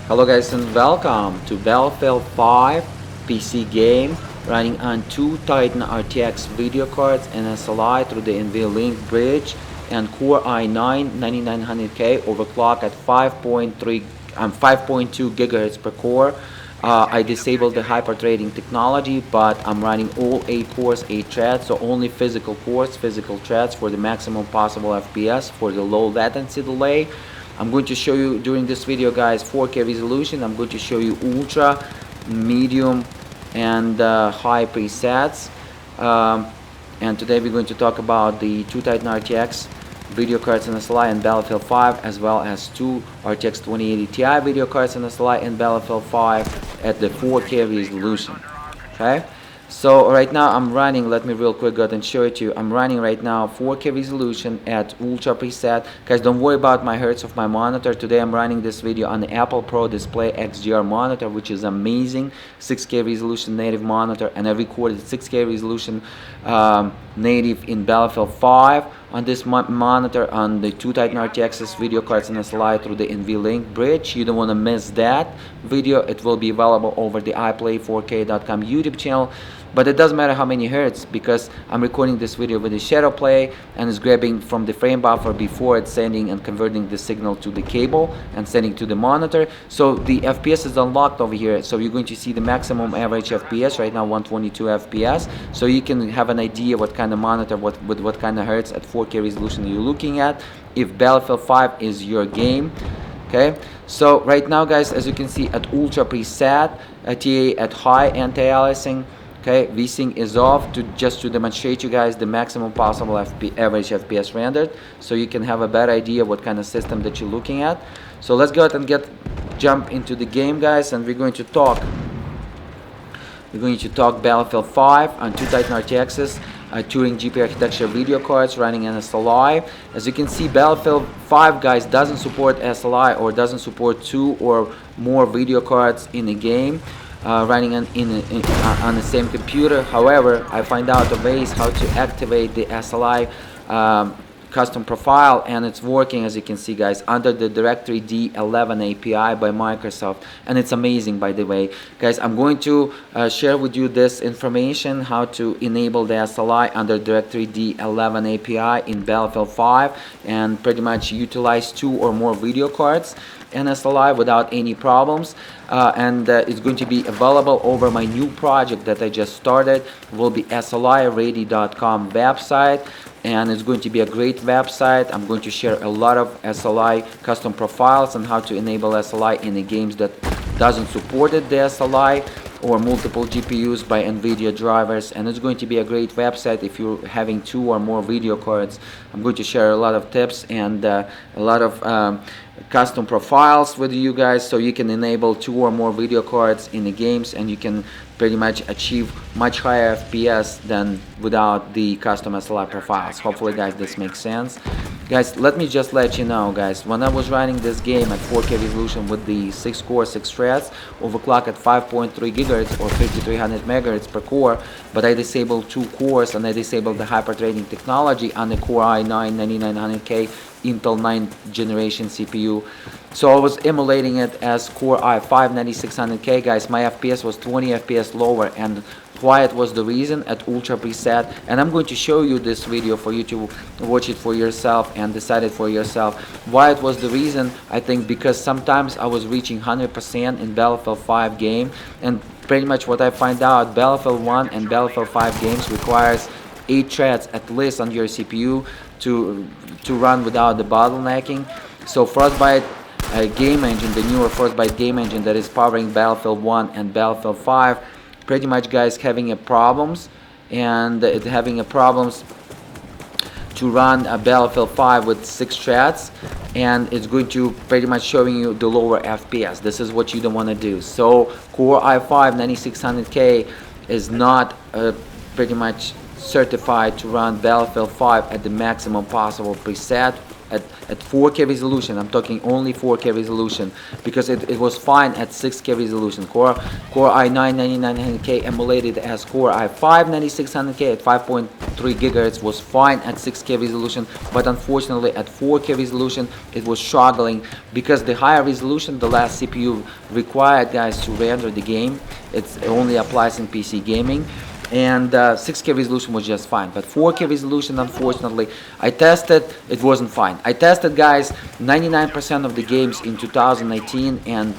Hello guys and welcome to Battlefield 5 PC game running on two Titan RTX video cards and SLI through the NVLink bridge and Core i9 9900K overclock at 5.2 GHz per core. I disabled the hyper threading technology, but I'm running all 8 cores, 8 threads, so only physical cores, physical threads for the maximum possible FPS for the low latency delay. I'm going to show you during this video, guys, 4K resolution. I'm going to show you ultra, medium, and high presets. And today we're going to talk about the two Titan RTX video cards and SLI in Battlefield 5, as well as two RTX 2080 Ti video cards and SLI in Battlefield 5 at the 4K resolution. Okay. So right now I'm running, let me real quick go ahead and show it to you. I'm running right now 4K resolution at ultra preset. Guys, don't worry about my hertz of my monitor. Today I'm running this video on the Apple Pro Display XDR monitor, which is amazing 6K resolution native monitor, and I recorded 6K resolution native in Battlefield 5 on this monitor on the two Titan RTX video cards and SLI through the NVLink bridge. You don't want to miss that video. It will be available over the iPlay4k.com YouTube channel. But it doesn't matter how many hertz, because I'm recording this video with the shadow play and it's grabbing from the frame buffer before it's sending and converting the signal to the cable and sending to the monitor. So the FPS is unlocked over here. So you're going to see the maximum average FPS right now, 122 FPS. So you can have an idea what kind of monitor, with what kind of hertz at 4K resolution you're looking at, if Battlefield 5 is your game. Okay, so right now, guys, as you can see at ultra preset, TA at high anti-aliasing. Okay, VSync is off just to demonstrate you guys the maximum possible average FPS rendered, so you can have a better idea what kind of system that you're looking at. So let's go ahead and jump into the game, guys, and we're going to talk Battlefield 5 on two Titan RTXs, Turing GPU architecture video cards running an SLI. As you can see, Battlefield 5, guys, doesn't support SLI or doesn't support two or more video cards in a game. Running on the same computer. However, I find out the ways how to activate the SLI custom profile, and it's working, as you can see, guys, under the Directory D11 API by Microsoft, and it's amazing, by the way. Guys, I'm going to share with you this information how to enable the SLI under Directory D11 API in Battlefield 5 and pretty much utilize two or more video cards and SLI without any problems, and it's going to be available over my new project that I just started. It will be SLIready.com website, and it's going to be a great website. I'm going to share a lot of SLI custom profiles and how to enable SLI in the games that doesn't support the SLI or multiple GPUs by NVIDIA drivers, and it's going to be a great website if you're having two or more video cards. I'm going to share a lot of tips and a lot of custom profiles with you guys, so you can enable two or more video cards in the games, and you can pretty much achieve much higher FPS than without the custom SLI profiles. Hopefully, guys, this makes sense. Guys, let me just let you know, guys, when I was running this game at 4K resolution with the 6 core 6 threads, overclock at 5.3 GHz or 5300 MHz per core, but I disabled 2 cores and I disabled the hyper threading technology on the Core i9 9900K Intel 9th generation CPU. So I was emulating it as Core i5 9600K, guys. My FPS was 20 FPS lower, and why it was the reason at ultra preset, and I'm going to show you this video for you to watch it for yourself and decide it for yourself why it was the reason. I think because sometimes I was reaching 100% in Battlefield 5 game, and pretty much what I find out, Battlefield 1 and Battlefield 5 games requires 8 threads at least on your CPU to run without the bottlenecking. So Frostbite game engine, the newer Frostbite game engine that is powering Battlefield 1 and Battlefield 5, pretty much, guys, having problems, and it's having problems to run a Battlefield 5 with 6 threads, and it's going to pretty much showing you the lower FPS. This is what you don't want to do. So Core i5 9600K is not pretty much certified to run Battlefield 5 at the maximum possible preset at 4K resolution. I'm talking only 4K resolution, because it was fine at 6K resolution. Core i9 9900K emulated as Core i5 9600K at 5.3 GHz was fine at 6K resolution, but unfortunately at 4K resolution it was struggling, because the higher resolution, the less CPU required, guys, to render the game. It only applies in PC gaming. And 6K resolution was just fine, but 4K resolution, unfortunately, I tested, it wasn't fine. I tested, guys, 99% of the games in 2018, and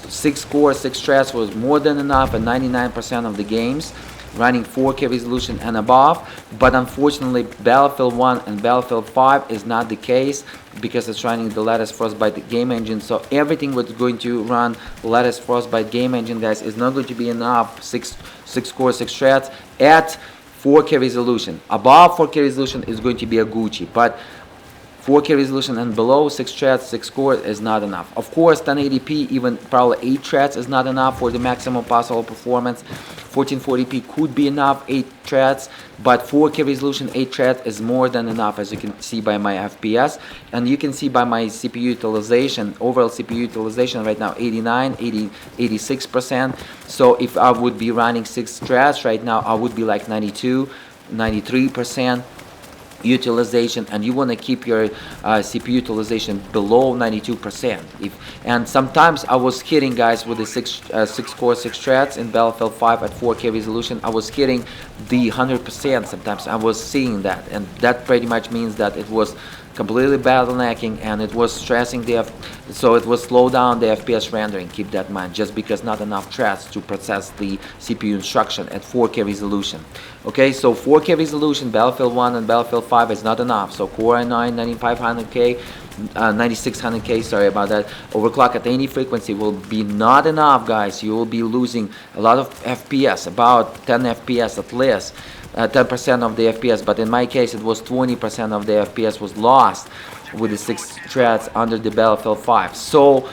6 cores, 6 threads was more than enough, and 99% of the games running 4K resolution and above. But unfortunately, Battlefield 1 and Battlefield 5 is not the case, because it's running the latest Frostbite game engine. So everything was going to run latest Frostbite game engine, guys, is not going to be enough. 6 cores, 6 threads at 4K resolution. Above 4K resolution is going to be a Gucci, but 4K resolution and below, 6 threads, 6 cores is not enough. Of course, 1080p, even probably 8 threads is not enough for the maximum possible performance. 1440p could be enough, 8 threads, but 4K resolution, 8 threads is more than enough, as you can see by my FPS, and you can see by my CPU utilization. Overall CPU utilization right now 86%. So if I would be running 6 threads right now, I would be like 93% utilization, and you want to keep your CPU utilization below 92%. And sometimes I was hitting, guys, with the 6 core 6 threads in Battlefield 5 at 4K resolution, I was hitting the 100%. Sometimes I was seeing that, and that pretty much means that it was completely bottlenecking, and it was stressing so it was slow down the FPS rendering. Keep that in mind, just because not enough threads to process the CPU instruction at 4K resolution. Okay, so 4K resolution, Battlefield 1 and Battlefield 5 is not enough. So Core i9 9500K 9600K, sorry about that, overclock at any frequency will be not enough, guys. You will be losing a lot of FPS, about 10 FPS at least. 10% of the FPS, but in my case it was 20% of the FPS was lost with the 6 threads under the Battlefield 5. So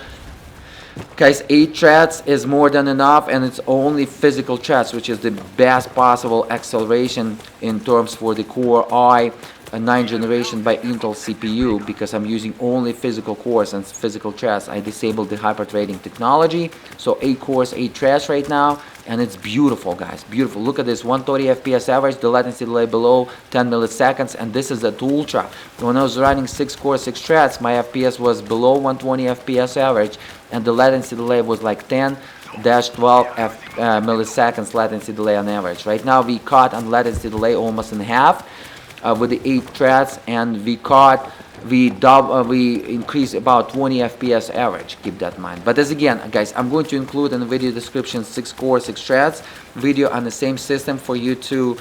guys, 8 threads is more than enough, and it's only physical threads, which is the best possible acceleration in terms for the Core i9 generation by Intel CPU, because I'm using only physical cores and physical threads. I disabled the hyper-threading technology. So 8 cores, 8 threads right now, and it's beautiful, guys, beautiful. Look at this, 130 FPS average, the latency delay below 10 milliseconds, and this is at ultra. When I was running 6 cores, 6 threads, my FPS was below 120 FPS average, and the latency delay was like 10-12 milliseconds latency delay on average. Right now we caught on latency delay almost in half with the 8 threads, and we increased about 20 FPS average. Keep that in mind. But as again, guys, I'm going to include in the video description 6 core 6 threads video on the same system for you to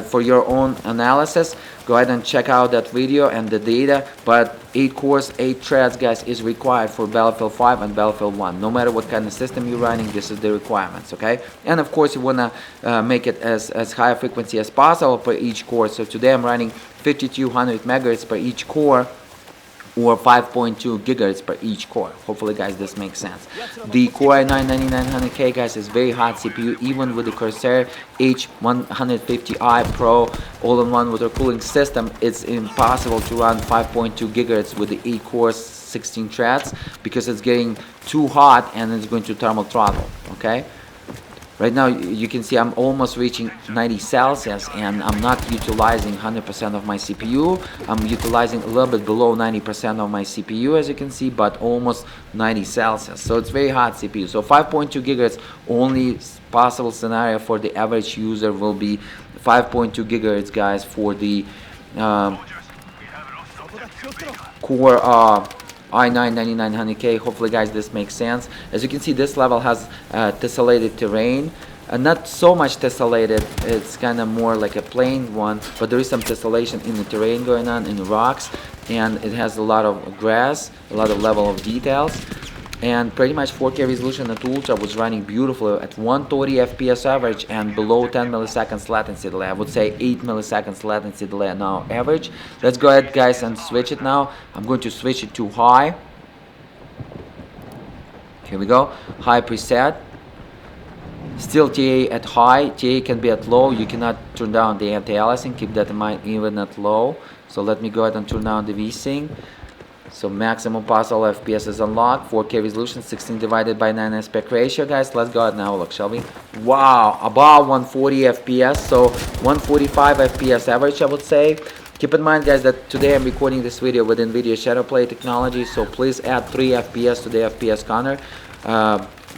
for your own analysis. Go ahead and check out that video and the data. But 8 cores, 8 threads, guys, is required for Battlefield 5 and Battlefield 1. No matter what kind of system you're running, this is the requirements, okay? And of course, you want to make it as high a frequency as possible for each core. So today I'm running 5200 megahertz per each core, or 5.2 gigahertz per each core. Hopefully, guys, this makes sense. The Core i9 9900K, guys, is very hot CPU, even with the Corsair H150i Pro all-in-one water cooling system. It's impossible to run 5.2 gigahertz with the 8 cores, 16 threads, because it's getting too hot and it's going to thermal throttle, okay? Right now, you can see I'm almost reaching 90 Celsius, and I'm not utilizing 100% of my CPU. I'm utilizing a little bit below 90% of my CPU, as you can see, but almost 90 Celsius. So it's very hot CPU. So 5.2 gigahertz, only possible scenario for the average user will be 5.2 gigahertz, guys, for the Core i9 9900K. Hopefully, guys, this makes sense. As you can see, this level has tessellated terrain. Not so much tessellated, it's kind of more like a plain one, but there is some tessellation in the terrain going on, in the rocks, and it has a lot of grass, a lot of level of details. And pretty much 4K resolution at ultra was running beautifully at 130 FPS average and below 10 milliseconds latency delay. I would say 8 milliseconds latency delay now average. Let's go ahead, guys, and switch it now. I'm going to switch it to high. Here we go, high preset. Still TI at high, TI can be at low. You cannot turn down the anti-aliasing, keep that in mind even at low. So let me go ahead and turn down the VSync. So maximum possible FPS is unlocked, 4K resolution, 16 divided by 9 aspect ratio, guys. Let's go ahead and have a look, shall we? Wow, about 140 FPS, so 145 FPS average, I would say. Keep in mind, guys, that today I'm recording this video with NVIDIA Shadowplay technology, so please add 3 FPS to the FPS counter.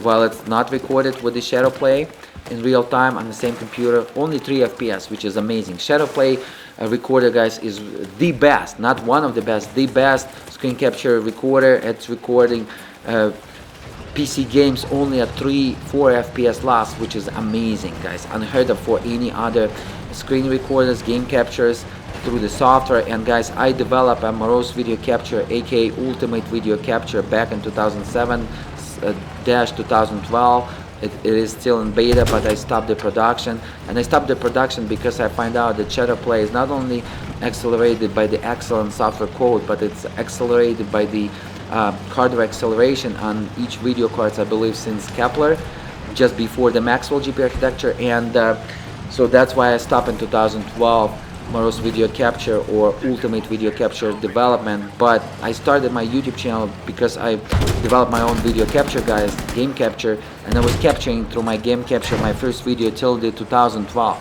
While it's not recorded with the Shadowplay in real time on the same computer, only 3 FPS, which is amazing. Shadowplay recorder, guys, is the best, not one of the best, the best screen capture recorder. It's recording PC games only at 3-4 FPS loss, which is amazing, guys, unheard of for any other screen recorders, game captures through the software. And guys, I developed a morose video capture, aka ultimate video capture, back in 2007-2012. It is still in beta, but I stopped the production, and I stopped the production because I find out that Shadowplay is not only accelerated by the excellent software code, but it's accelerated by the hardware acceleration on each video cards, I believe, since Kepler, just before the Maxwell GPU architecture. And so that's why I stopped in 2012 morose video capture or ultimate video capture development. But I started my YouTube channel because I developed my own video capture, guys, game capture, and I was capturing through my game capture my first video till the 2012.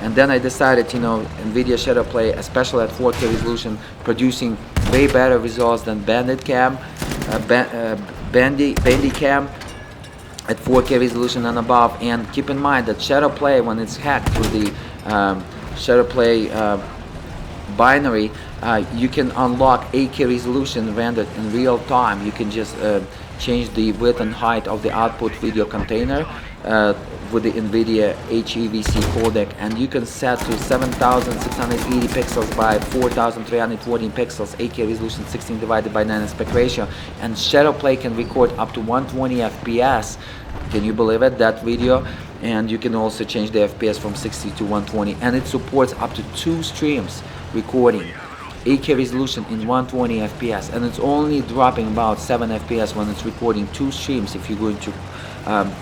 And then I decided, you know, NVIDIA Shadowplay, especially at 4K resolution, producing way better results than Bandicam at 4K resolution and above. And keep in mind that Shadowplay, when it's hacked through the Shadowplay binary, you can unlock 8K resolution rendered in real time. You can just change the width and height of the output video container with the NVIDIA HEVC codec, and you can set to 7680 pixels by 4314 pixels, 8K resolution, 16 divided by 9 aspect ratio, and Shadowplay can record up to 120 FPS. Can you believe it, that video? And you can also change the FPS from 60 to 120, and it supports up to 2 streams recording 8K resolution in 120 FPS, and it's only dropping about 7 FPS when it's recording 2 streams. If you're going to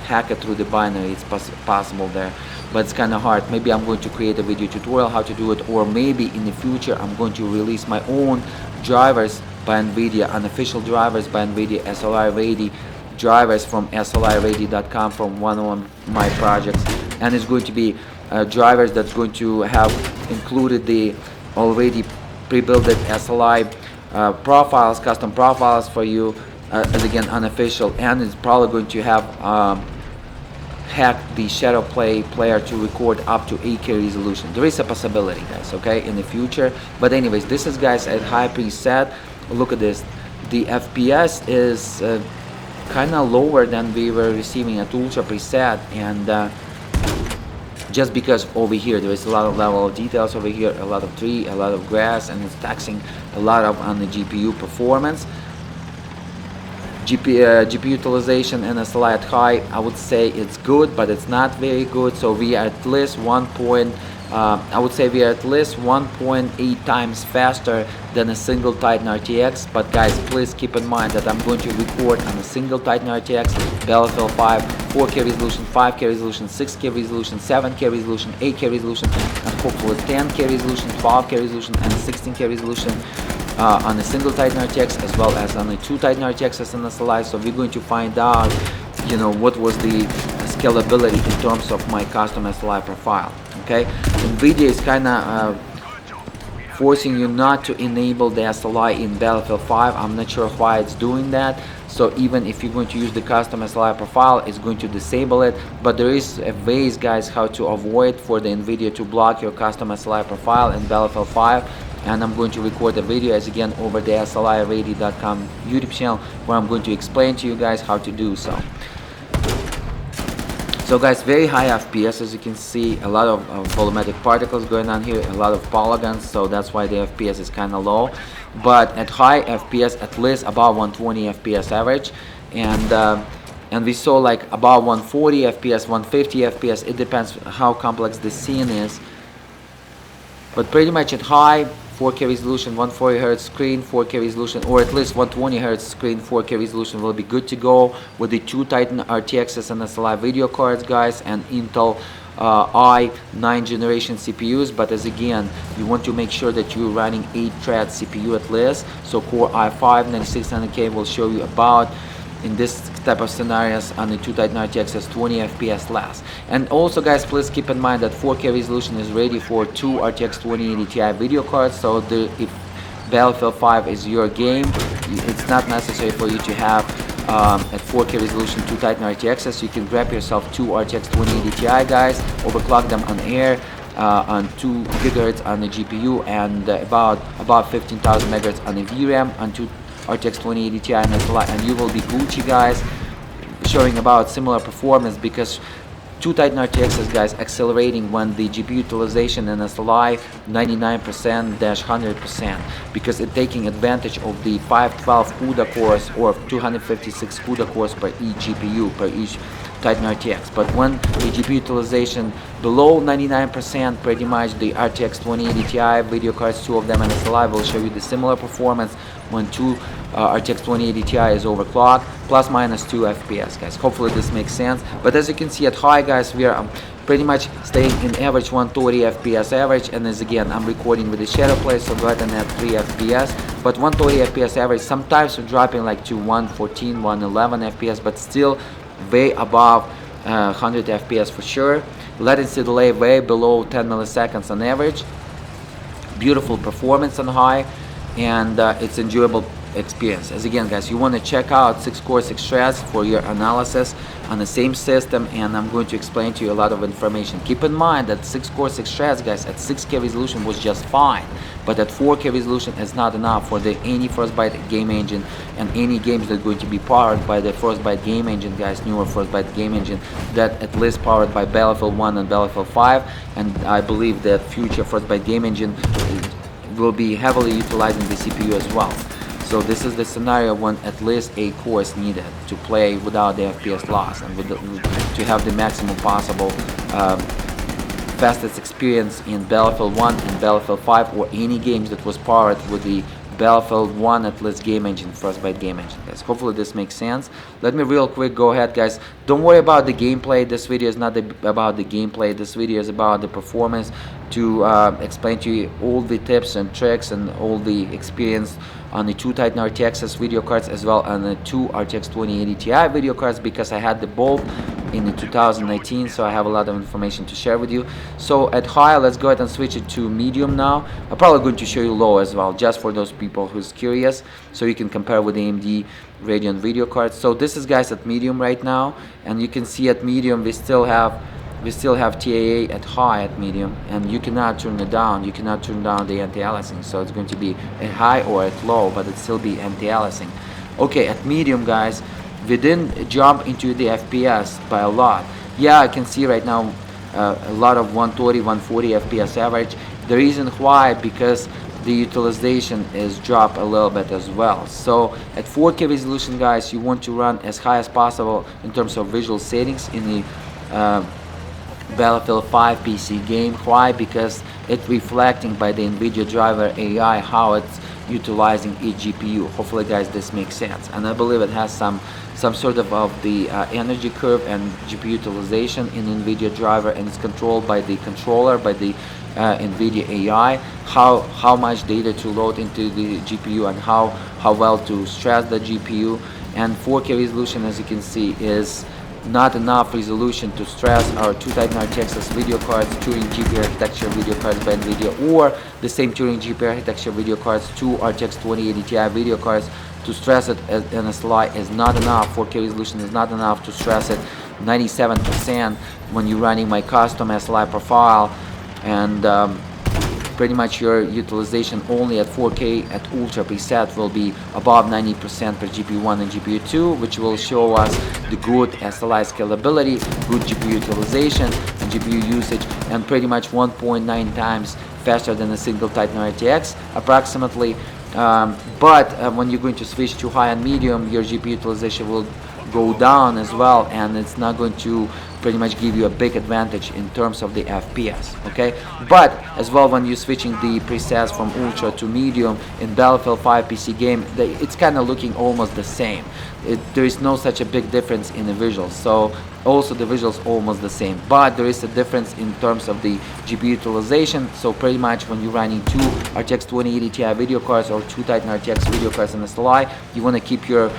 hack it through the binary, it's possible there, but it's kind of hard. Maybe I'm going to create a video tutorial how to do it, or maybe in the future I'm going to release my own drivers by NVIDIA, unofficial drivers by NVIDIA, SLI ready drivers from SLIready.com, from one of my projects, and it's going to be drivers that's going to have included the already pre-built SLI profiles, custom profiles for you, as again unofficial, and it's probably going to have hacked the Shadowplay player to record up to 8K resolution. There is a possibility, guys, okay, in the future. But anyways, this is, guys, at high preset. Look at this, the FPS is kind of lower than we were receiving at ultra preset, and just because over here there is a lot of level of details over here, a lot of tree, a lot of grass, and it's taxing a lot of on the GPU performance. GPU utilization and SLI at high, I would say it's good, but it's not very good. So we are at least 1.8 times faster than a single Titan RTX. But guys, please keep in mind that I'm going to record on a single Titan RTX, BF5, 4K resolution, 5K resolution, 6K resolution, 7K resolution, 8K resolution, and hopefully 10K resolution, 12K resolution, and 16K resolution on a single Titan RTX, as well as on a 2 Titan RTXs and SLI. So we're going to find out, you know, what was the scalability in terms of my custom SLI profile. Okay, NVIDIA is kind of forcing you not to enable the SLI in Battlefield 5. I'm not sure why it's doing that. So even if you're going to use the custom SLI profile, it's going to disable it. But there is a ways, guys, how to avoid for the NVIDIA to block your custom SLI profile in Battlefield 5. And I'm going to record a video, as again, over the SLIready.com YouTube channel, where I'm going to explain to you guys how to do so. So guys, very high FPS, as you can see, a lot of volumetric particles going on here, a lot of polygons, so that's why the FPS is kind of low. But at high FPS, at least about 120 FPS average, and we saw like about 140 FPS, 150 FPS, it depends how complex the scene is. But pretty much at high, 4K resolution, 140 Hz screen, 4K resolution, or at least 120 Hz screen, 4K resolution will be good to go with the two Titan RTX and SLI video cards, guys, and Intel i9 generation CPUs. But as again, you want to make sure that you're running 8-thread CPU at least. So Core i5 9600K will show you about in this type of scenarios on the two Titan RTX is 20 FPS less. And also, guys, please keep in mind that 4K resolution is ready for two RTX 2080 Ti video cards. So if Battlefield 5 is your game, it's not necessary for you to have at 4K resolution two Titan RTXs. You can grab yourself two RTX 2080 Ti, guys, overclock them on air on 2 GHz on the GPU, and about 15,000 MHz on the VRAM on two RTX 2080 Ti and SLI, and you will be Gucci, guys, showing about similar performance, because two Titan RTXs, guys, accelerating when the GPU utilization in SLI 99%-100%, because it's taking advantage of the 512 CUDA cores or 256 CUDA cores per each GPU, per each Titan RTX. But when the GPU utilization below 99%, pretty much the RTX 2080 Ti video cards, two of them and SLI, will show you the similar performance when two RTX 2080 Ti is overclocked, plus minus 2 FPS, guys. Hopefully this makes sense. But as you can see at high, guys, we are pretty much staying in average 130 FPS average, and as again, I'm recording with the shadow play, so go ahead and add 3 FPS. But 130 FPS average, sometimes we're dropping like to 114, 111 FPS, but still way above 100 FPS for sure. Latency delay way below 10 milliseconds on average. Beautiful performance on high, and it's enjoyable experience. As again, guys, you want to check out 6 core 6 threads for your analysis on the same system, and I'm going to explain to you a lot of information. Keep in mind that 6 core 6 threads, guys, at 6K resolution was just fine, but at 4K resolution is not enough for any Frostbite game engine and any games that are going to be powered by the Frostbite game engine, guys, newer Frostbite game engine that at least powered by Battlefield 1 and Battlefield 5, and I believe that future Frostbite game engine will be heavily utilizing the CPU as well. So this is the scenario when at least a core is needed to play without the FPS loss and to have the maximum possible fastest experience in Battlefield 1 and Battlefield 5, or any games that was powered with the Battlefield 1 at least game engine, Frostbite game engine, guys. Hopefully this makes sense. Let me real quick go ahead, guys. Don't worry about the gameplay. This video is not about the gameplay. This video is about the performance, to explain to you all the tips and tricks and all the experience on the two Titan RTX video cards, as well on the two RTX 2080 Ti video cards, because I had the both in the 2019, so I have a lot of information to share with you. So at high, let's go ahead and switch it to medium now. I'm probably going to show you low as well, just for those people who's curious, so you can compare with AMD Radeon video cards. So this is, guys, at medium right now, and you can see at medium we still have TAA at high at medium, and you cannot turn it down. You cannot turn down the anti-aliasing, so it's going to be at high or at low, but it still be anti-aliasing. Okay, at medium, guys, we didn't jump into the FPS by a lot. Yeah, I can see right now a lot of 120, 140 FPS average. The reason why, because the utilization is dropped a little bit as well. So at 4K resolution, guys, you want to run as high as possible in terms of visual settings in the Battlefield 5 PC game. Why? Because it's reflecting by the NVIDIA driver AI how it's utilizing each GPU. Hopefully, guys, this makes sense, and I believe it has some sort of the energy curve and GPU utilization in NVIDIA driver, and it's controlled by the controller, by the NVIDIA AI, how much data to load into the GPU and how well to stress the GPU. And 4K resolution, as you can see, is not enough resolution to stress our two Titan RTX video cards, Turing GPU architecture video cards by NVIDIA, or the same Turing GPU architecture video cards, two RTX 2080 Ti video cards. To stress it in a SLI is not enough. 4K resolution is not enough to stress it 97% when you're running my custom SLI profile, and pretty much your utilization only at 4K at ultra preset will be above 90% for GPU1 and GPU2, which will show us the good SLI scalability, good GPU utilization and GPU usage, and pretty much 1.9 times faster than a single Titan RTX approximately. But when you're going to switch to high and medium, your GPU utilization will go down as well, and it's not going to pretty much give you a big advantage in terms of the FPS. Okay, but as well, when you're switching the presets from ultra to medium in Battlefield 5 PC game, it's kind of looking almost the same. There is no such a big difference in the visuals, so also the visuals almost the same, but there is a difference in terms of the GPU utilization. So pretty much when you're running two RTX 2080 Ti video cards or two Titan RTX video cards in SLI, you want to keep your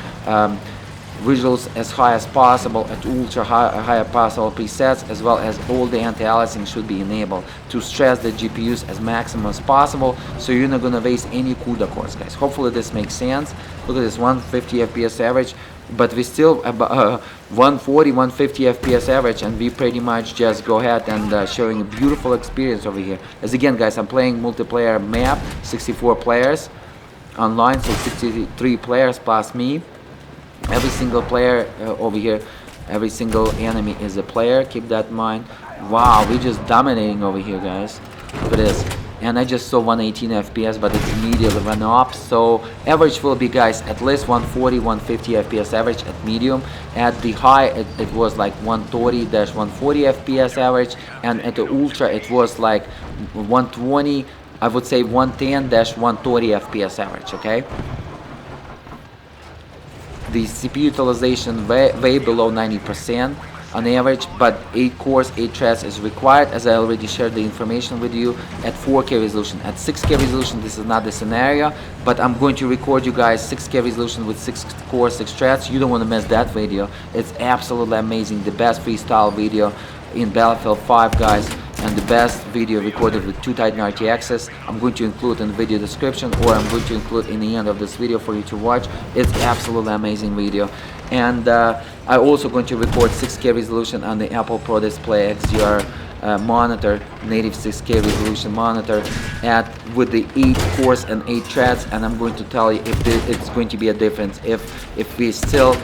visuals as high as possible at ultra high possible presets, as well as all the anti-aliasing should be enabled to stress the GPUs as maximum as possible, so you're not gonna waste any CUDA cores, guys. Hopefully this makes sense. Look at this 150 FPS average, but we still about 140 150 FPS average, and we pretty much just go ahead and showing a beautiful experience over here. As again, guys, I'm playing multiplayer map, 64 players online, so 63 players plus me. Every single player over here, every single enemy is a player, keep that in mind. Wow, we're just dominating over here, guys. Look at this. And I just saw 118 FPS, but it's immediately went up. So average will be, guys, at least 140 150 FPS average at medium. At the high it was like 130-140 FPS average, and at the ultra it was like 120, I would say 110-130 FPS average. Okay, the CPU utilization way below 90% on average, but 8 cores, 8 threads is required, as I already shared the information with you, at 4K resolution. At 6K resolution, this is not the scenario, but I'm going to record you guys 6K resolution with 6 cores, 6 threads. You don't want to miss that video. It's absolutely amazing, the best freestyle video in Battlefield 5, guys, and the best video recorded with two Titan RTXs. I'm going to include in the video description, or I'm going to include in the end of this video for you to watch. It's absolutely amazing video. And I'm also going to record 6K resolution on the Apple Pro Display XDR monitor, native 6K resolution monitor, with the 8 cores and 8 threads, and I'm going to tell you if it's going to be a difference if we still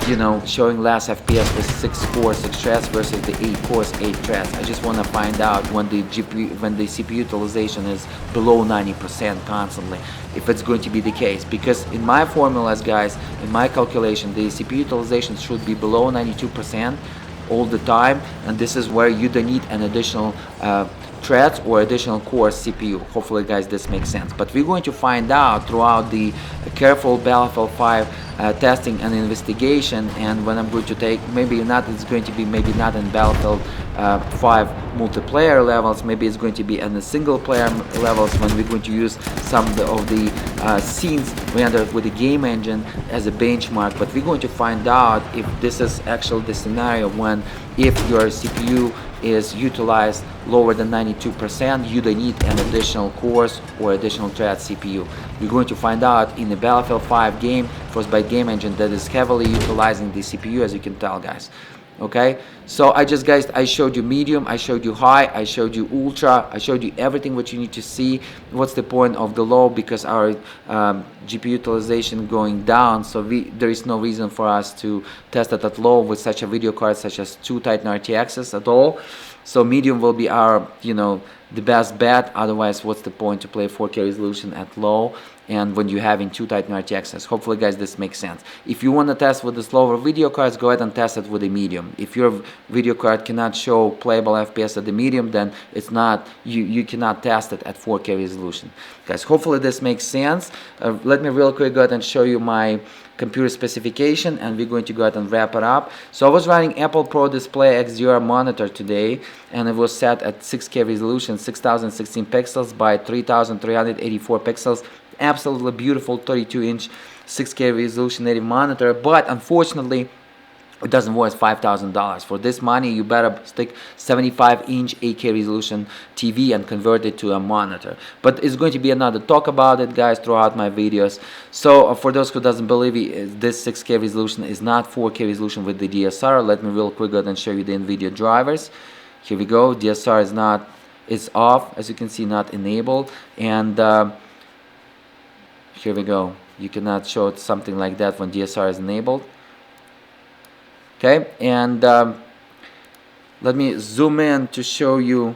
you know, showing less FPS with 6 cores, 6 threads versus the 8 cores, 8 threads. I just want to find out when the CPU utilization is below 90% constantly, if it's going to be the case. Because in my formulas, guys, in my calculation, the CPU utilization should be below 92% all the time, and this is where you don't need an additional threads or additional core CPU. Hopefully, guys, this makes sense. But we're going to find out throughout the careful Battlefield 5 testing and investigation, and when I'm going to take, maybe not, it's going to be maybe not in Battlefield 5 multiplayer levels, maybe it's going to be in the single player levels, when we're going to use some of the scenes rendered with the game engine as a benchmark. But we're going to find out if this is actually the scenario when, if your CPU is utilized lower than 92%, you don't need an additional cores or additional thread CPU. We're going to find out in the Battlefield 5 game, Frostbite game engine, that is heavily utilizing the CPU, as you can tell, guys. Okay, so I showed you medium, I showed you high, I showed you ultra, I showed you everything what you need to see. What's the point of the low? Because our GPU utilization going down, so there is no reason for us to test it at low with such a video card such as two Titan RTXs at all. So medium will be our, you know, the best bet. Otherwise, what's the point to play 4K resolution at low, and when you're having two Titan RTXs? Hopefully, guys, this makes sense. If you want to test with the slower video cards, go ahead and test it with a medium. If your video card cannot show playable FPS at the medium, then it's not, you cannot test it at 4K resolution. Guys, hopefully this makes sense. Let me real quick go ahead and show you my computer specification, and we're going to go ahead and wrap it up. So I was running Apple Pro Display XDR monitor today, and it was set at 6K resolution, 6016 pixels by 3384 pixels. Absolutely beautiful 32-inch 6K resolution native monitor, but unfortunately it doesn't worth $5,000. For this money, you better stick 75-inch 8K resolution TV and convert it to a monitor. But it's going to be another talk about it, guys, throughout my videos. So for those who doesn't believe it, this 6K resolution is not 4K resolution with the DSR. Let me real quick go ahead and show you the NVIDIA drivers. Here we go. DSR is not, it's off, as you can see, not enabled. And here we go. You cannot show something like that when DSR is enabled. Okay, and let me zoom in to show you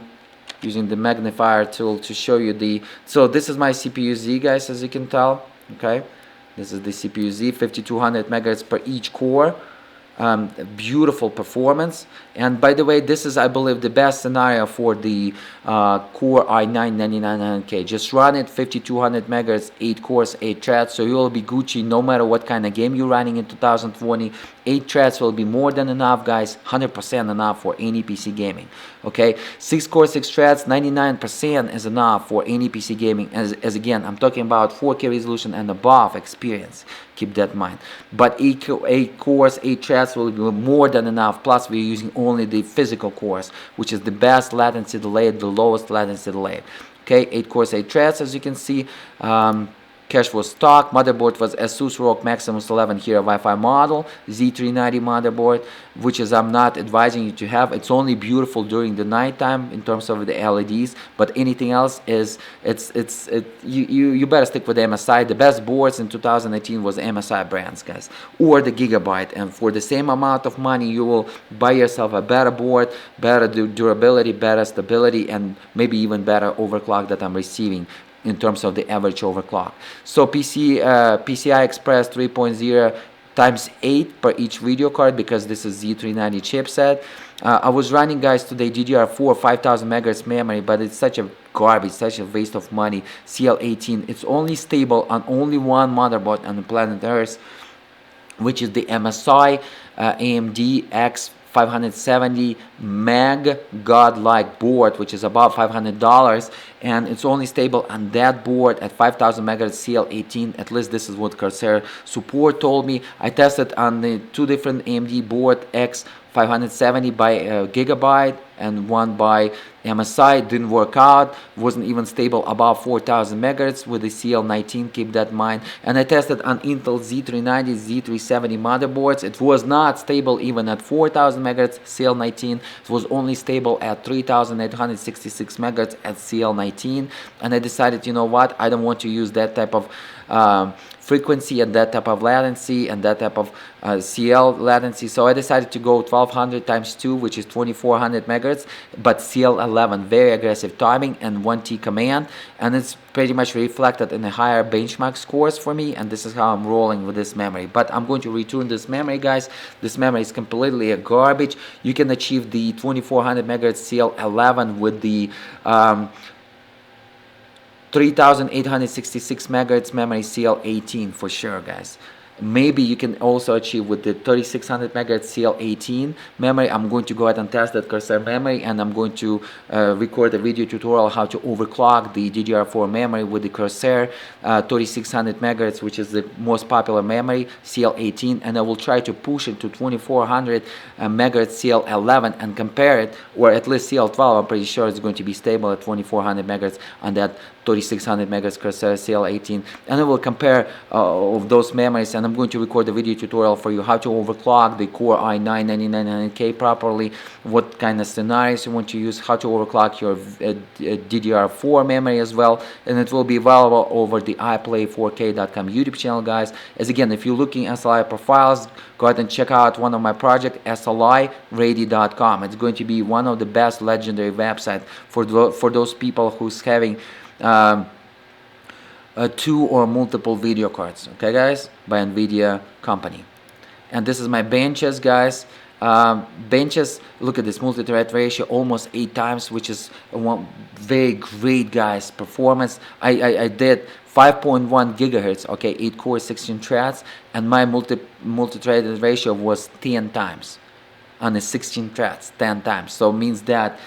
using the magnifier tool to show you the, so this is my CPU Z, guys, as you can tell. Okay, This is the CPU Z, 5200 megahertz per each core. Beautiful performance. And by the way, this is, I believe, the best scenario for the Core i9 9900K. Just run it 5200 megahertz, 8 cores, 8 threads, so you will be Gucci no matter what kind of game you're running in 2020. 8 threads will be more than enough, guys, 100% enough for any PC gaming. Okay, 6 cores, 6 threads, 99% is enough for any PC gaming. As again, I'm talking about 4K resolution and above experience. Keep that in mind. But 8 cores, 8 threads will be more than enough. Plus, we're using only the physical cores, which is the best latency delay, the lowest latency delay. Okay, 8 cores, 8 threads, as you can see. Cache was stock. Motherboard was ASUS ROG Maximus 11 Hero Wi-Fi model, Z390 motherboard, which is I'm not advising you to have. It's only beautiful during the nighttime in terms of the LEDs, but anything else is you better stick with MSI. The best boards in 2018 was MSI brands, guys, or the Gigabyte. And for the same amount of money, you will buy yourself a better board, better durability, better stability, and maybe even better overclock that I'm receiving in terms of the average overclock. So PCI Express 3.0 times 8 per each video card, because this is Z390 chipset. I was running, guys, today DDR4 5000 megahertz memory, but it's such a garbage, such a waste of money. CL18, it's only stable on only one motherboard on the planet Earth, which is the MSI AMD X 570 meg godlike board, which is about $500, and it's only stable on that board at 5000 megahertz CL18. At least this is what Corsair support told me. I tested on the 2 different AMD board, X 570 by Gigabyte and one by MSI. Didn't work out, wasn't even stable above 4000 megahertz with the CL19, keep that in mind. And I tested on Intel Z390, Z370 motherboards. It was not stable even at 4000 megahertz CL19. It was only stable at 3866 megahertz at CL19. And I decided, you know what, I don't want to use that type of frequency and that type of latency and that type of CL latency, so I decided to go 1200 times 2, which is 2400 megahertz, but CL11, very aggressive timing and 1T command, and it's pretty much reflected in the higher benchmark scores for me, and this is how I'm rolling with this memory. But I'm going to return this memory, guys. This memory is completely a garbage. You can achieve the 2400 megahertz CL11 with the 3866 megahertz memory CL18 for sure, guys. Maybe you can also achieve with the 3600 megahertz CL18 memory. I'm going to go ahead and test that Corsair memory, and I'm going to record a video tutorial how to overclock the DDR4 memory with the Corsair 3600 megahertz, which is the most popular memory, CL18, and I will try to push it to 2400 megahertz CL11 and compare it, or at least CL12. I'm pretty sure it's going to be stable at 2400 megahertz on that 3600 megahertz Corsair CL18, and I will compare of those memories, and I'm going to record a video tutorial for you how to overclock the Core i9 9900K properly, what kind of scenarios you want to use, how to overclock your DDR4 memory as well, and it will be available over the iPlay4K.com YouTube channel, guys. As again, if you're looking at SLI profiles, go ahead and check out one of my projects, SLIready.com. It's going to be one of the best legendary websites for those people who's having 2 or multiple video cards, okay, guys, by NVIDIA company. And this is my benches, guys. Benches, look at this multi-thread ratio, almost 8 times, which is one very great, guys, performance. I did 5.1 gigahertz, okay, 8 cores, 16 threads, and my multi-threaded ratio was 10 times on the 16 threads, 10 times. So it means that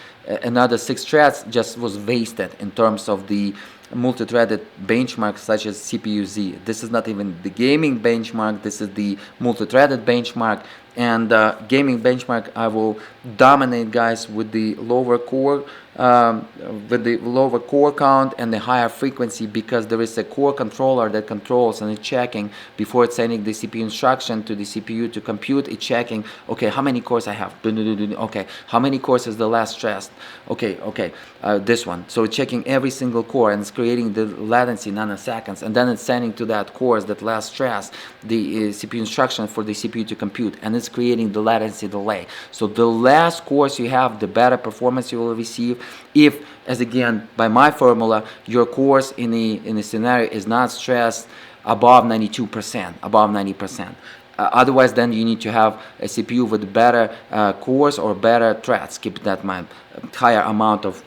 another 6 threads just was wasted in terms of the multi-threaded benchmark such as CPU Z. This is not even the gaming benchmark, this is the multi-threaded benchmark, and gaming benchmark I will dominate, guys, with the lower core count and the higher frequency, because there is a core controller that controls and it's checking before it's sending the CPU instruction to the CPU to compute. It's checking, okay, how many cores I have, okay, how many cores is the last stressed, okay, this one. So it's checking every single core and it's creating the latency nanoseconds, and then it's sending to that core that last stress the CPU instruction for the CPU to compute, and it's creating the latency delay. So the last cores you have, the better performance you will receive. If, as again, by my formula, your cores in a scenario is not stressed above 92%, above 90%. Otherwise, then you need to have a CPU with better cores or better threads. Keep that in mind. Higher amount of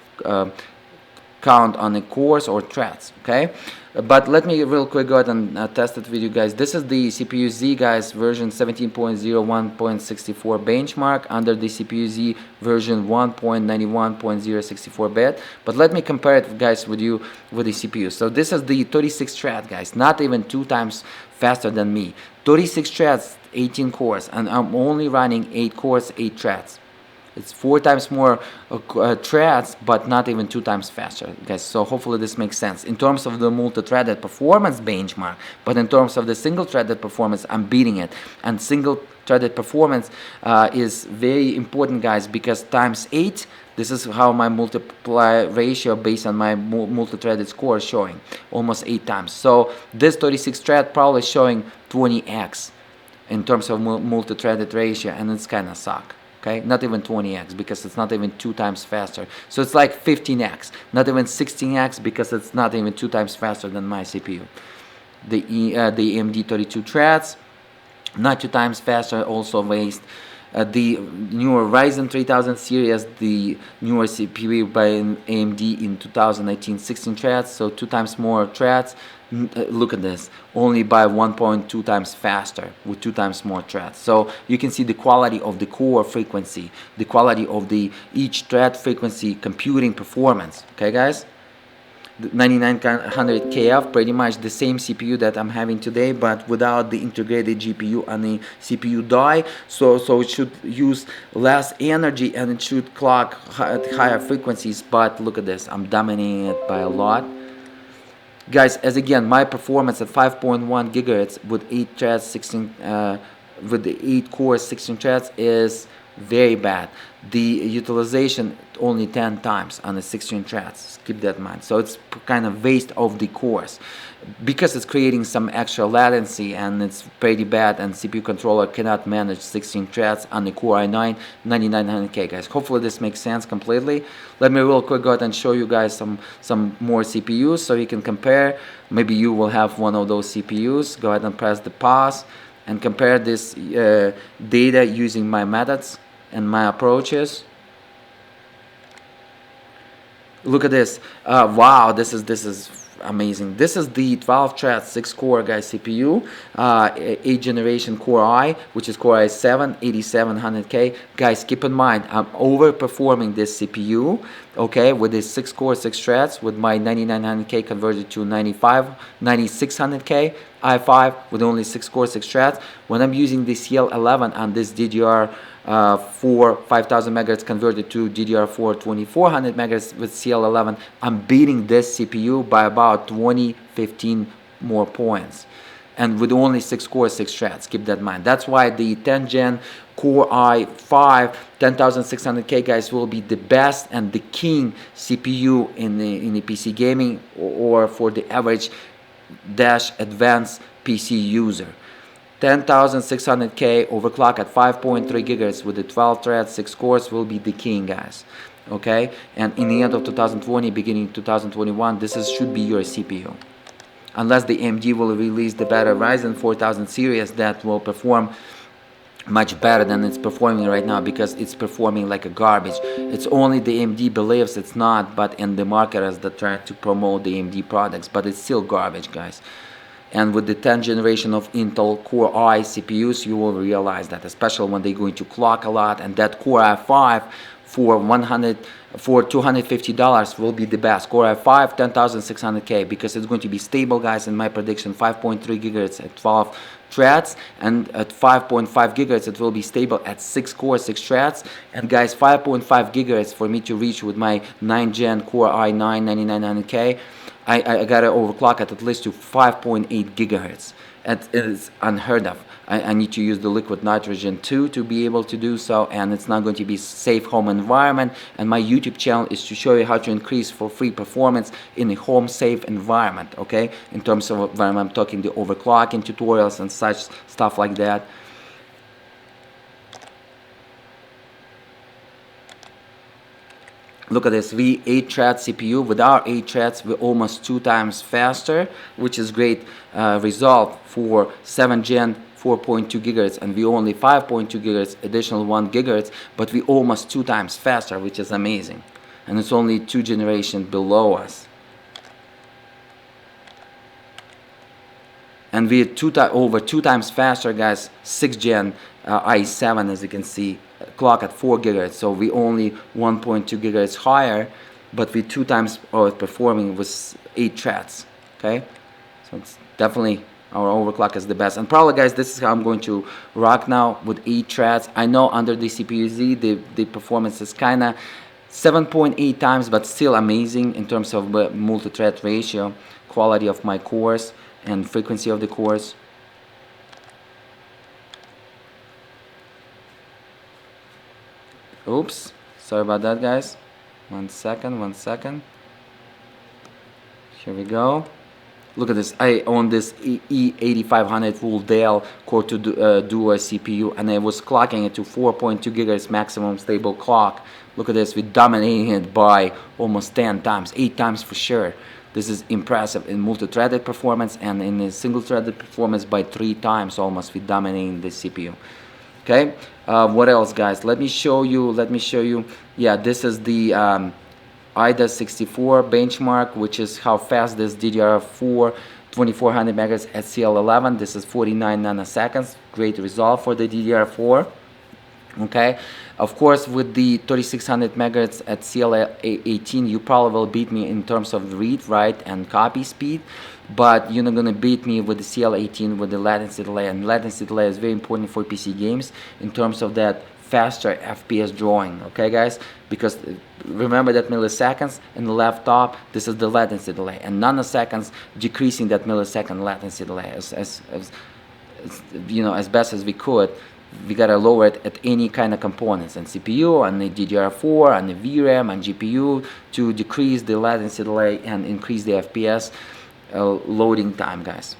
count on the cores or threads. Okay, but let me real quick go ahead and test it with you guys. This is the CPU Z, guys, version 17.01.64 benchmark under the CPU Z version 1.91.064 bit. But let me compare it, guys, with you with the CPU. So this is the 36 thread, guys, not even 2 times faster than me. 36 threads, 18 cores, and I'm only running 8 cores, 8 threads. It's 4 times more threads, but not even 2 times faster, guys. So hopefully this makes sense in terms of the multi-threaded performance benchmark. But in terms of the single-threaded performance, I'm beating it. And single-threaded performance is very important, guys, because times 8. This is how my multiply ratio based on my multi-threaded score is showing, almost 8 times. So this 36 thread probably showing 20x in terms of multi-threaded ratio, and it's kind of suck. Okay, not even 20x because it's not even 2 times faster. So it's like 15x, not even 16x because it's not even 2 times faster than my CPU. The AMD 32 threads, not 2 times faster, also waste. The newer Ryzen 3000 series, the newer CPU by AMD in 2019, 16 threads, so 2 times more threads. Look at this, only by 1.2 times faster with 2 times more threads. So you can see the quality of the core frequency, the quality of the each thread frequency computing performance. Okay, guys? The 9900K, pretty much the same CPU that I'm having today, but without the integrated GPU and the CPU die. So it should use less energy and it should clock at higher frequencies. But look at this, I'm dominating it by a lot. Guys, as again, my performance at 5.1 gigahertz with 8 threads, 16 with the 8 cores, 16 threads is very bad. The utilization only 10 times on the 16 threads. Keep that in mind. So it's kind of waste of the cores because it's creating some extra latency and it's pretty bad, and CPU controller cannot manage 16 threads on the Core i9 9900K, guys. Hopefully this makes sense completely. Let me real quick go ahead and show you guys some more CPUs so you can compare. Maybe you will have one of those CPUs. Go ahead and press the pause and compare this data using my methods and my approaches. Look at this. Wow, this is amazing. This is the 12 thread 6 core, guys, CPU, 8th generation Core i, which is Core i7 8700K. Guys, keep in mind, I'm overperforming this CPU, okay, with this 6 core 6 threads with my 9900K converted to 9600K i5 with only 6 core 6 threads. When I'm using the CL11 on this DDR4 5000 MHz converted to DDR4 2400 MHz with CL11, I'm beating this CPU by about 15 more points, and with only 6 core 6 threads. Keep that in mind. That's why the 10th gen Core i5 10600K, guys, will be the best and the king CPU in the PC gaming or for the average dash advanced PC user. 10600K overclock at 5.3 GHz with the 12 threads 6 cores will be the king, guys. Okay, and in the end of 2020, beginning 2021, this should be your CPU, unless the AMD will release the better Ryzen 4000 series that will perform much better than it's performing right now, because it's performing like a garbage. It's only the AMD believes it's not, but in the marketers that try to promote the AMD products, but it's still garbage, guys. And with the 10th generation of Intel Core i CPUs, you will realize that, especially when they're going to clock a lot, and that Core i5 for $250 will be the best. Core i5 10600K, because it's going to be stable, guys, in my prediction, 5.3 gigahertz at 12 threads, and at 5.5 gigahertz it will be stable at 6 core 6 threads. And guys, 5.5 gigahertz for me to reach with my 9th gen Core i9 9900K, I gotta overclock it at least to 5.8 gigahertz. It is unheard of. I need to use the liquid nitrogen too to be able to do so, and it's not going to be safe home environment. And my YouTube channel is to show you how to increase for free performance in a home safe environment, okay, in terms of when I'm talking the overclocking tutorials and such stuff like that. Look at this, we 8-thread CPU. With our 8 threads, we're almost 2 times faster, which is great result for 7th gen 4.2 GHz, and we only 5.2 GHz, additional 1 GHz, but we almost 2 times faster, which is amazing. And it's only 2 generations below us. And we're over 2 times faster, guys. 6th gen i7, as you can see, clock at 4 GHz, so we only 1.2 GHz higher, but we 2 times outperforming with 8 threads. Okay, so it's definitely our overclock is the best. And probably, guys, this is how I'm going to rock now with 8 threads. I know under the CPU-Z the performance is kind of 7.8 times, but still amazing in terms of multi-thread ratio, quality of my cores, and frequency of the cores. Oops, sorry about that, guys. One second. Here we go. Look at this. I own this E8500 full Dell Core 2 Duo CPU, and I was clocking it to 4.2 GHz maximum stable clock. Look at this. We're dominating it by almost 10 times, 8 times for sure. This is impressive in multi-threaded performance, and in a single-threaded performance by 3 times almost. We're dominating the CPU. Okay, what else, guys? Let me show you. Yeah, this is the IDA 64 benchmark, which is how fast this DDR4 2400 MHz at CL11. This is 49 nanoseconds. Great result for the DDR4. Okay, of course, with the 3600 MHz at CL18, you probably will beat me in terms of read, write, and copy speed, but you're not gonna beat me with the CL18 with the latency delay. And latency delay is very important for PC games in terms of that faster FPS drawing. Okay, guys, because remember that milliseconds in the left top, this is the latency delay, and nanoseconds decreasing that millisecond latency delay as you know, as best as we could. We gotta lower it at any kind of components, and CPU, and the DDR4, and the VRAM, and GPU, to decrease the latency delay and increase the FPS loading time, guys.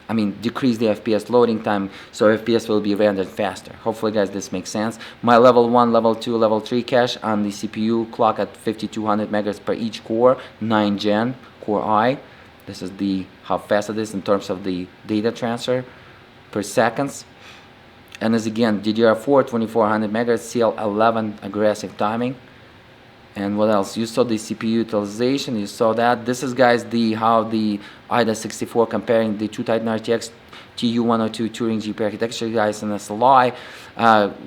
I mean, decrease the FPS loading time, so FPS will be rendered faster. Hopefully, guys, this makes sense. My level 1, level 2, level 3 cache on the CPU clock at 5200 MHz per each core, 9th gen Core i. This is the how fast it is in terms of the data transfer per seconds. And as again, DDR4 2400 MHz, CL11 aggressive timing. And what else? You saw the CPU utilization. You saw that. This is, guys, the how the IDA 64 comparing the two Titan RTX TU102 Turing GPU architecture, guys, and SLI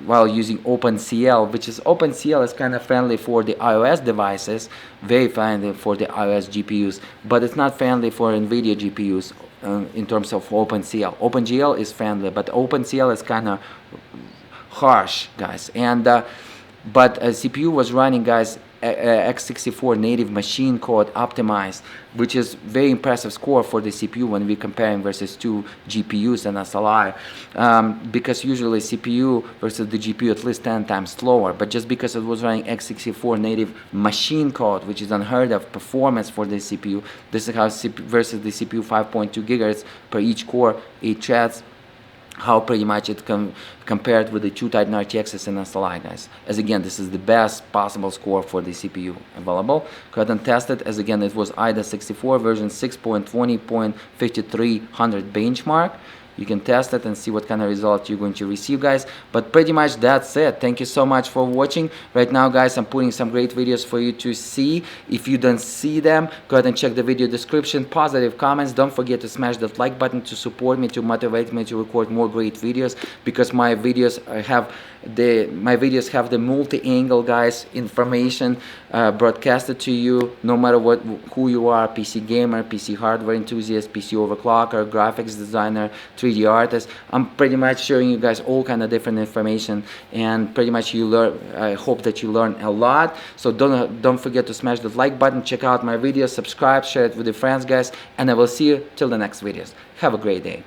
while using OpenCL, which is OpenCL is kind of friendly for the iOS devices, very friendly for the iOS GPUs, but it's not friendly for NVIDIA GPUs in terms of OpenCL. OpenGL is friendly, but OpenCL is kind of harsh, guys. And but CPU was running, guys, x64 native machine code optimized, which is very impressive score for the CPU when we're comparing versus two GPUs and SLI, because usually CPU versus the GPU at least 10 times slower, but just because it was running x64 native machine code, which is unheard of performance for the CPU. This is how versus the CPU 5.2 GHz per each core, 8 threads, how pretty much it compared with the two Titan RTXs and SLI, guys. As again, this is the best possible score for the CPU available. Go ahead and test it. As again, it was IDA 64 version 6.20.5300 benchmark. You can test it and see what kind of result you're going to receive, guys. But pretty much that's it. Thank you so much for watching. Right now, guys, I'm putting some great videos for you to see. If you don't see them, go ahead and check the video description. Positive comments. Don't forget to smash that like button to support me, to motivate me to record more great videos, because my videos have the multi-angle, guys, information broadcasted to you, no matter who you are, PC gamer, PC hardware enthusiast, PC overclocker, graphics designer, 3D artist. I'm pretty much showing you guys all kind of different information, and pretty much you learn. I hope that you learn a lot. So don't forget to smash the like button, check out my videos, subscribe, share it with your friends, guys, and I will see you till the next videos. Have a great day.